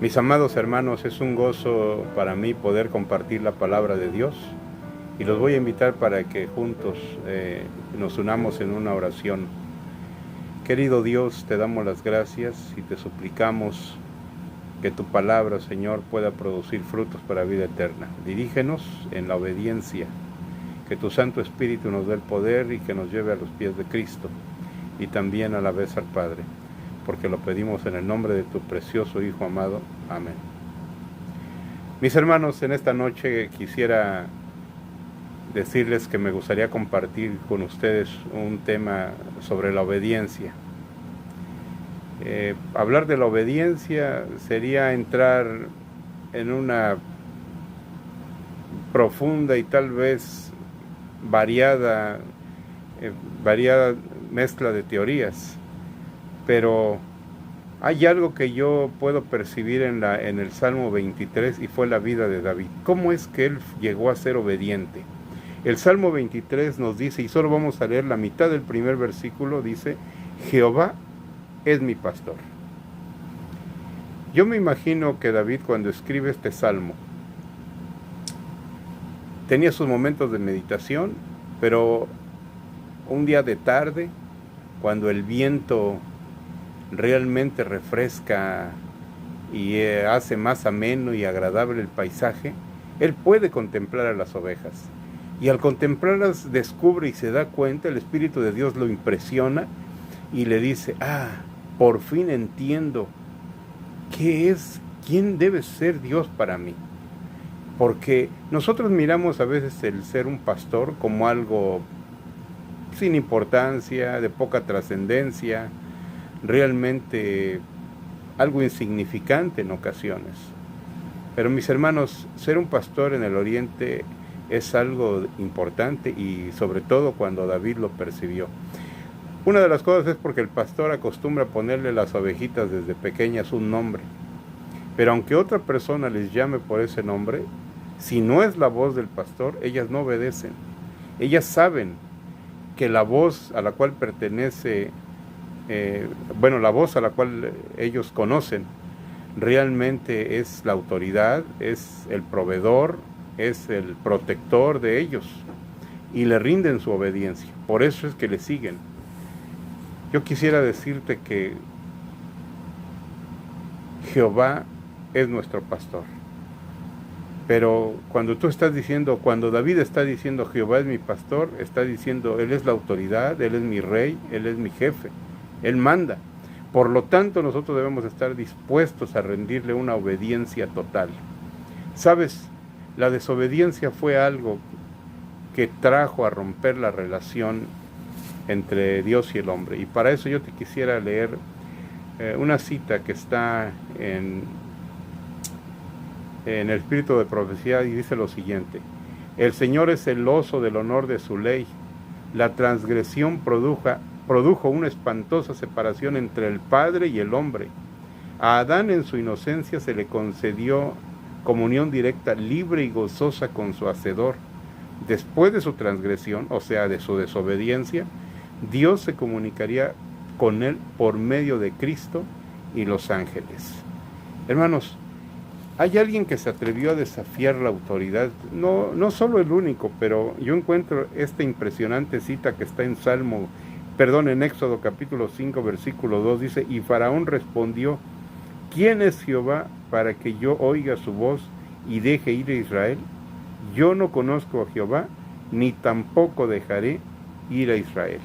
Mis amados hermanos, es un gozo para mí poder compartir la palabra de Dios y los voy a invitar para que juntos nos unamos en una oración. Querido Dios, te damos las gracias y te suplicamos que tu palabra, Señor, pueda producir frutos para vida eterna. Dirígenos en la obediencia, que tu Santo Espíritu nos dé el poder y que nos lleve a los pies de Cristo y también a la vez al Padre, porque lo pedimos en el nombre de tu precioso Hijo amado. Amén. Mis hermanos, en esta noche quisiera decirles que me gustaría compartir con ustedes un tema sobre la obediencia. Hablar de la obediencia sería entrar en una profunda y tal vez variada mezcla de teorías, pero hay algo que yo puedo percibir en el Salmo 23 y fue la vida de David. ¿Cómo es que él llegó a ser obediente? El Salmo 23 nos dice, y solo vamos a leer la mitad del primer versículo, dice: Jehová es mi pastor. Yo me imagino que David, cuando escribe este salmo, tenía sus momentos de meditación, pero un día de tarde, cuando el viento realmente refresca y hace más ameno y agradable el paisaje, él puede contemplar a las ovejas. Y al contemplarlas descubre y se da cuenta, el Espíritu de Dios lo impresiona y le dice: por fin entiendo quién debe ser Dios para mí. Porque nosotros miramos a veces el ser un pastor como algo sin importancia, de poca trascendencia, realmente algo insignificante en ocasiones. Pero mis hermanos, ser un pastor en el Oriente es algo importante, y sobre todo cuando David lo percibió. Una de las cosas es porque el pastor acostumbra ponerle a las ovejitas desde pequeñas un nombre, pero aunque otra persona les llame por ese nombre, si no es la voz del pastor, ellas no obedecen. Ellas saben que la voz a la cual pertenece, la voz a la cual ellos conocen, realmente es la autoridad, es el proveedor, es el protector de ellos, y le rinden su obediencia. Por eso es que le siguen. Yo quisiera decirte que Jehová es nuestro pastor. Pero cuando David está diciendo Jehová es mi pastor, está diciendo Él es la autoridad, Él es mi rey, Él es mi jefe, Él manda. Por lo tanto, nosotros debemos estar dispuestos a rendirle una obediencia total. ¿Sabes? La desobediencia fue algo que trajo a romper la relación entre Dios y el hombre. Y para eso yo te quisiera leer una cita que está en el Espíritu de Profecía, y dice lo siguiente: el Señor es celoso del honor de su ley. La transgresión produjo una espantosa separación entre el Padre y el hombre. A Adán en su inocencia se le concedió comunión directa, libre y gozosa con su Hacedor. Después de su transgresión, o sea, de su desobediencia, Dios se comunicaría con él por medio de Cristo y los ángeles. Hermanos, hay alguien que se atrevió a desafiar la autoridad, no solo el único, pero yo encuentro esta impresionante cita que está en Éxodo capítulo 5, versículo 2, dice: y Faraón respondió: ¿quién es Jehová para que yo oiga su voz y deje ir a Israel? Yo no conozco a Jehová, ni tampoco dejaré ir a Israel.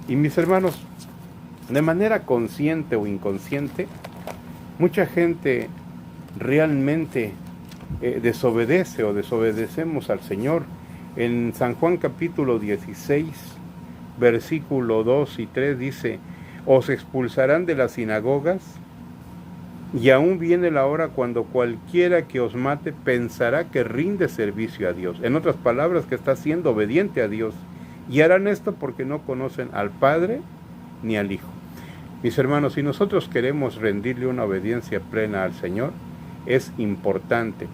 Y mis hermanos, de manera consciente o inconsciente, mucha gente realmente desobedece o desobedecemos al Señor. En San Juan capítulo 16, versículo 2 y 3 dice: os expulsarán de las sinagogas, y aún viene la hora cuando cualquiera que os mate pensará que rinde servicio a Dios. En otras palabras, que está siendo obediente a Dios. Y harán esto porque no conocen al Padre ni al Hijo. Mis hermanos, si nosotros queremos rendirle una obediencia plena al Señor, es importante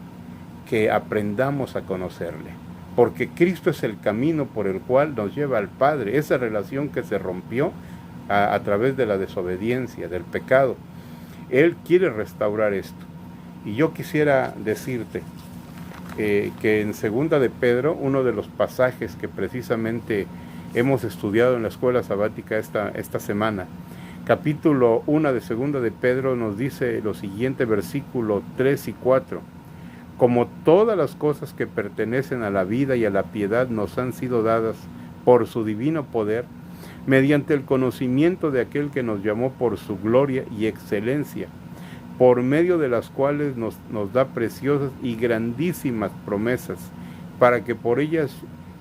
que aprendamos a conocerle, porque Cristo es el camino por el cual nos lleva al Padre. Esa relación que se rompió a través de la desobediencia, del pecado, Él quiere restaurar esto. Y yo quisiera decirte que en Segunda de Pedro, uno de los pasajes que precisamente hemos estudiado en la escuela sabática esta semana, capítulo 1 de Segunda de Pedro nos dice lo siguiente, versículo 3 y 4. Como todas las cosas que pertenecen a la vida y a la piedad nos han sido dadas por su divino poder, mediante el conocimiento de aquel que nos llamó por su gloria y excelencia, por medio de las cuales nos da preciosas y grandísimas promesas, para que por ellas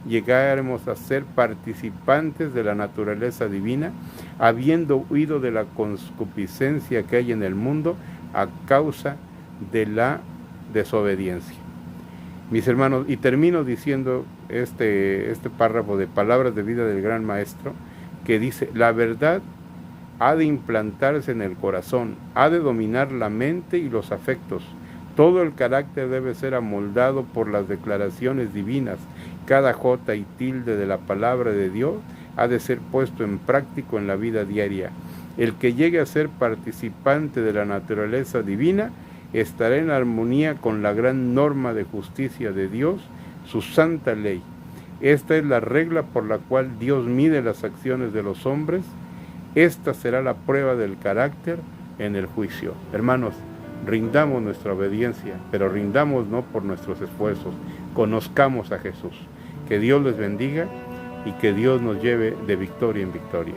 llegáramos a ser participantes de la naturaleza divina, habiendo huido de la concupiscencia que hay en el mundo a causa de la desobediencia. Mis hermanos, y termino diciendo este párrafo de palabras de vida del gran maestro, que dice: la verdad ha de implantarse en el corazón, ha de dominar la mente y los afectos. Todo el carácter debe ser amoldado por las declaraciones divinas. Cada jota y tilde de la palabra de Dios ha de ser puesto en práctico en la vida diaria. El que llegue a ser participante de la naturaleza divina estará en armonía con la gran norma de justicia de Dios, su santa ley. Esta es la regla por la cual Dios mide las acciones de los hombres. Esta será la prueba del carácter en el juicio. Hermanos, rindamos nuestra obediencia, pero rindamos no por nuestros esfuerzos. Conozcamos a Jesús. Que Dios les bendiga y que Dios nos lleve de victoria en victoria.